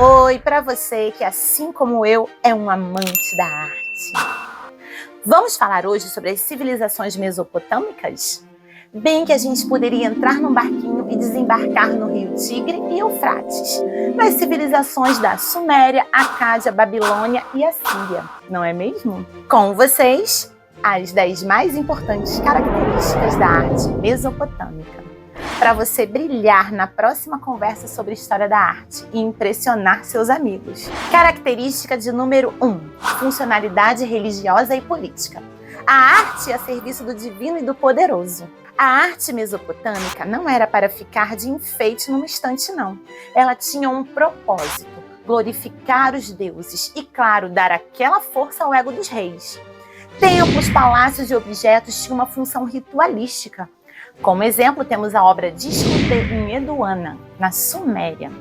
oi para você que, assim como eu, é um amante da arte. Vamos falar hoje sobre as civilizações mesopotâmicas? Bem que a gente poderia entrar num barquinho e desembarcar no rio Tigre e Eufrates, nas civilizações da Suméria, Acádia, Babilônia e Assíria, não é mesmo? Com vocês, as 10 mais importantes características da arte mesopotâmica, para você brilhar na próxima conversa sobre história da arte e impressionar seus amigos. Característica de número 1, funcionalidade religiosa e política. A arte a serviço do divino e do poderoso. A arte mesopotâmica não era para ficar de enfeite numa estante, não. Ela tinha um propósito: glorificar os deuses e, claro, dar aquela força ao ego dos reis. Templos, palácios e objetos tinham uma função ritualística. Como exemplo, temos a obra Disco de Enheduanna, na Suméria.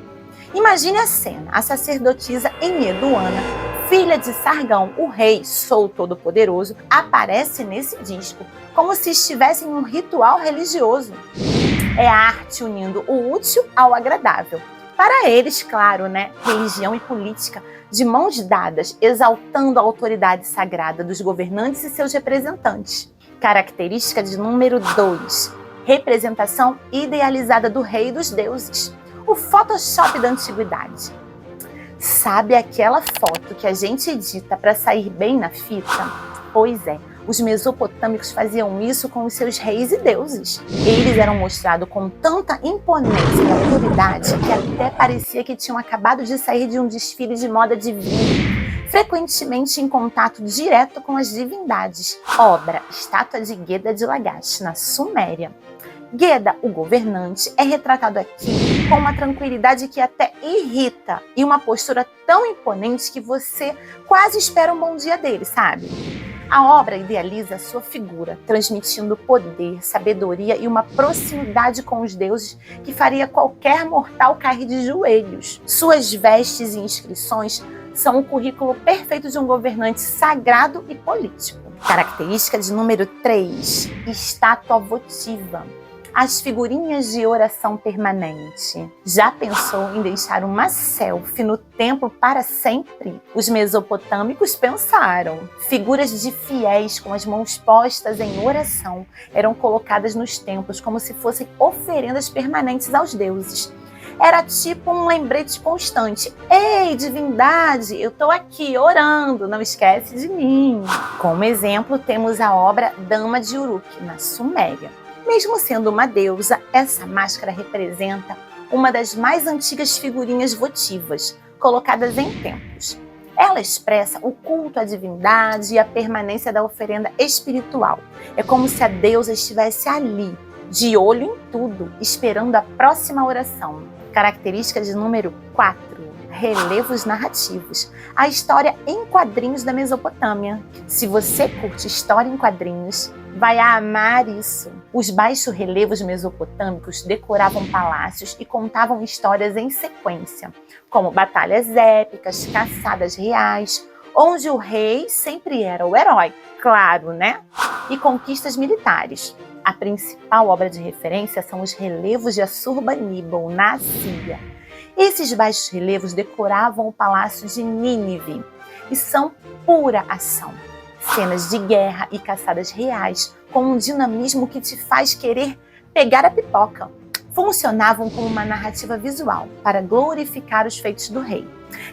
Imagine a cena: a sacerdotisa Enheduanna, filha de Sargão, o rei Sol Todo-Poderoso, aparece nesse disco, como se estivesse em um ritual religioso. É a arte unindo o útil ao agradável. Para eles, claro, religião e política de mãos dadas, exaltando a autoridade sagrada dos governantes e seus representantes. Característica de número 2, representação idealizada do rei e dos deuses. O Photoshop da antiguidade. Sabe aquela foto que a gente edita para sair bem na fita? Pois é, os mesopotâmicos faziam isso com os seus reis e deuses. Eles eram mostrados com tanta imponência e autoridade que até parecia que tinham acabado de sair de um desfile de moda divina, frequentemente em contato direto com as divindades. Obra Estátua de Geda de Lagash, na Suméria. Geda, o governante, é retratado aqui com uma tranquilidade que até irrita e uma postura tão imponente que você quase espera um bom dia dele, sabe? A obra idealiza a sua figura, transmitindo poder, sabedoria e uma proximidade com os deuses que faria qualquer mortal cair de joelhos. Suas vestes e inscrições são o currículo perfeito de um governante sagrado e político. Característica de número 3, estátua votiva. As figurinhas de oração permanente. Já pensou em deixar uma selfie no templo para sempre? Os mesopotâmicos pensaram. Figuras de fiéis com as mãos postas em oração eram colocadas nos templos como se fossem oferendas permanentes aos deuses. Era tipo um lembrete constante. Ei, divindade, eu estou aqui orando, não esquece de mim. Como exemplo, temos a obra Dama de Uruk, na Suméria. Mesmo sendo uma deusa, essa máscara representa uma das mais antigas figurinhas votivas, colocadas em templos. Ela expressa o culto à divindade e a permanência da oferenda espiritual. É como se a deusa estivesse ali, de olho em tudo, esperando a próxima oração. Característica de número 4, relevos narrativos. A história em quadrinhos da Mesopotâmia. Se você curte história em quadrinhos, vai amar isso. Os baixo-relevos mesopotâmicos decoravam palácios e contavam histórias em sequência, como batalhas épicas, caçadas reais, onde o rei sempre era o herói, claro, e conquistas militares. A principal obra de referência são os relevos de Assurbanipal, na Assíria. Esses baixos relevos decoravam o palácio de Nínive e são pura ação. Cenas de guerra e caçadas reais, com um dinamismo que te faz querer pegar a pipoca. Funcionavam como uma narrativa visual para glorificar os feitos do rei.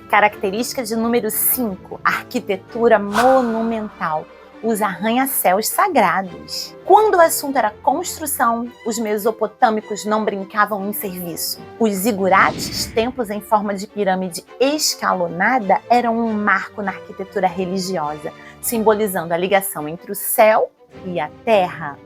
Característica de número 5, arquitetura monumental. Os arranha-céus sagrados. Quando o assunto era construção, os mesopotâmicos não brincavam em serviço. Os zigurates, templos em forma de pirâmide escalonada, eram um marco na arquitetura religiosa, simbolizando a ligação entre o céu e a terra.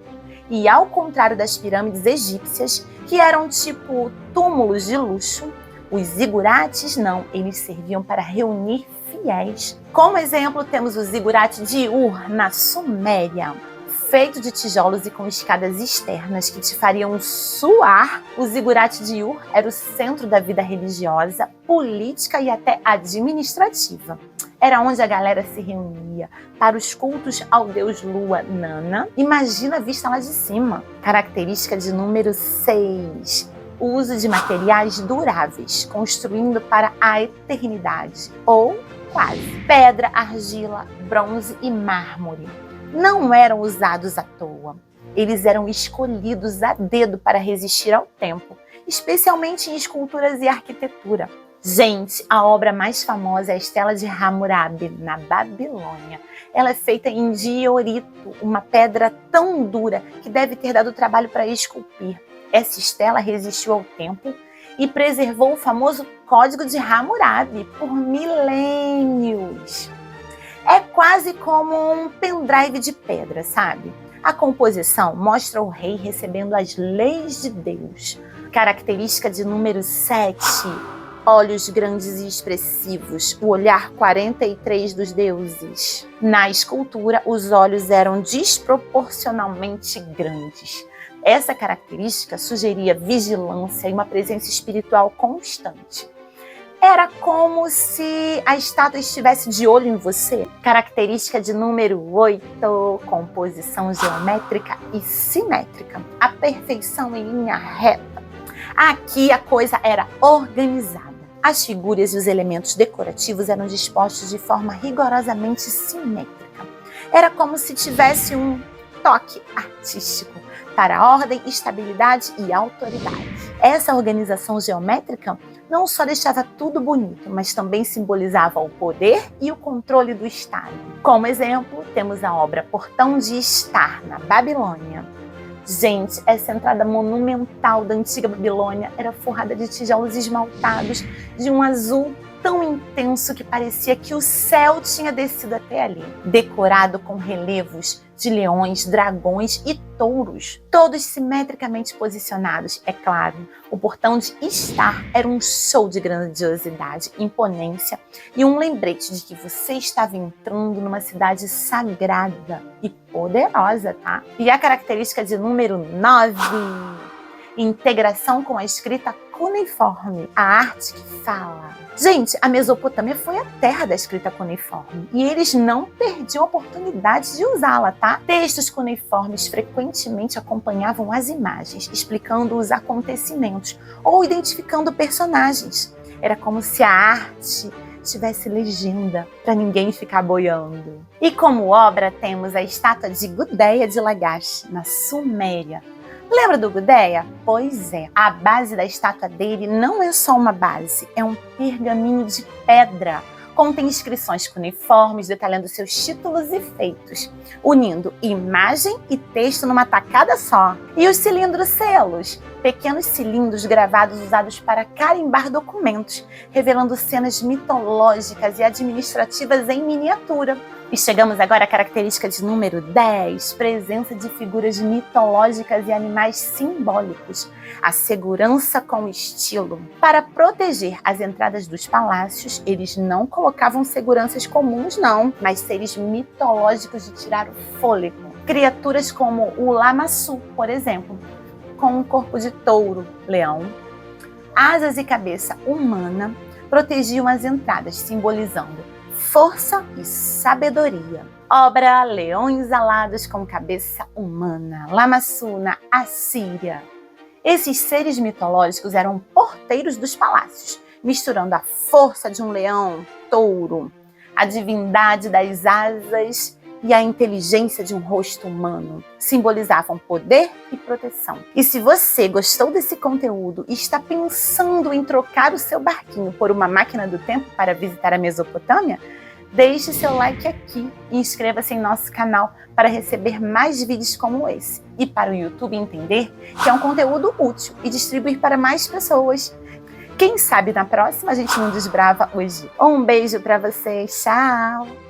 E ao contrário das pirâmides egípcias, que eram tipo túmulos de luxo, os zigurates não, eles serviam para reunir fiéis. Como exemplo, temos o zigurate de Ur, na Suméria, feito de tijolos e com escadas externas que te fariam suar. O zigurate de Ur era o centro da vida religiosa, política e até administrativa. Era onde a galera se reunia para os cultos ao deus Lua, Nana. Imagina a vista lá de cima. Característica de número 6, o uso de materiais duráveis, construindo para a eternidade, ou quase. Pedra, argila, bronze e mármore não eram usados à toa. Eles eram escolhidos a dedo para resistir ao tempo, especialmente em esculturas e arquitetura. Gente, a obra mais famosa é a Estela de Hammurabi, na Babilônia. Ela é feita em diorito, uma pedra tão dura que deve ter dado trabalho para esculpir. Essa estela resistiu ao tempo e preservou o famoso Código de Hammurabi por milênios. É quase como um pendrive de pedra, sabe? A composição mostra o rei recebendo as leis de Deus. Característica de número 7, olhos grandes e expressivos, o olhar 43 dos deuses. Na escultura, os olhos eram desproporcionalmente grandes. Essa característica sugeria vigilância e uma presença espiritual constante. Era como se a estátua estivesse de olho em você. Característica de número 8, composição geométrica e simétrica. A perfeição em linha reta. Aqui a coisa era organizada. As figuras e os elementos decorativos eram dispostos de forma rigorosamente simétrica. Era como se tivesse um toque artístico para ordem, estabilidade e autoridade. Essa organização geométrica não só deixava tudo bonito, mas também simbolizava o poder e o controle do Estado. Como exemplo, temos a obra Portão de Estar, na Babilônia. Gente, essa entrada monumental da antiga Babilônia era forrada de tijolos esmaltados de um azul tão intenso que parecia que o céu tinha descido até ali. Decorado com relevos de leões, dragões e touros, todos simetricamente posicionados, é claro. O Portão de Estar era um show de grandiosidade, imponência e um lembrete de que você estava entrando numa cidade sagrada e poderosa, tá? E a característica de número 9, integração com a escrita cuneiforme, a arte que fala. Gente, a Mesopotâmia foi a terra da escrita cuneiforme e eles não perdiam a oportunidade de usá-la, tá? Textos cuneiformes frequentemente acompanhavam as imagens, explicando os acontecimentos ou identificando personagens. Era como se a arte tivesse legenda para ninguém ficar boiando. E como obra temos a estátua de Gudea de Lagash, na Suméria. Lembra do Gudea? Pois é, a base da estátua dele não é só uma base, é um pergaminho de pedra. Contém inscrições cuneiformes detalhando seus títulos e feitos, unindo imagem e texto numa tacada só. E os cilindros-selos, pequenos cilindros gravados usados para carimbar documentos, revelando cenas mitológicas e administrativas em miniatura. E chegamos agora à característica de número 10, presença de figuras mitológicas e animais simbólicos. A segurança com estilo. Para proteger as entradas dos palácios, eles não colocavam seguranças comuns não, mas seres mitológicos de tirar o fôlego. Criaturas como o Lamassu, por exemplo, com um corpo de touro, leão, asas e cabeça humana, protegiam as entradas, simbolizando força e sabedoria. Obra Leões Alados com Cabeça Humana, Lamassu, na Assíria. Esses seres mitológicos eram porteiros dos palácios, misturando a força de um leão, touro, a divindade das asas e a inteligência de um rosto humano. Simbolizavam poder e proteção. E se você gostou desse conteúdo e está pensando em trocar o seu barquinho por uma máquina do tempo para visitar a Mesopotâmia, deixe seu like aqui e inscreva-se em nosso canal para receber mais vídeos como esse e para o YouTube entender que é um conteúdo útil e distribuir para mais pessoas. Quem sabe na próxima a gente não desbrava o Egito. Um beijo para vocês, tchau!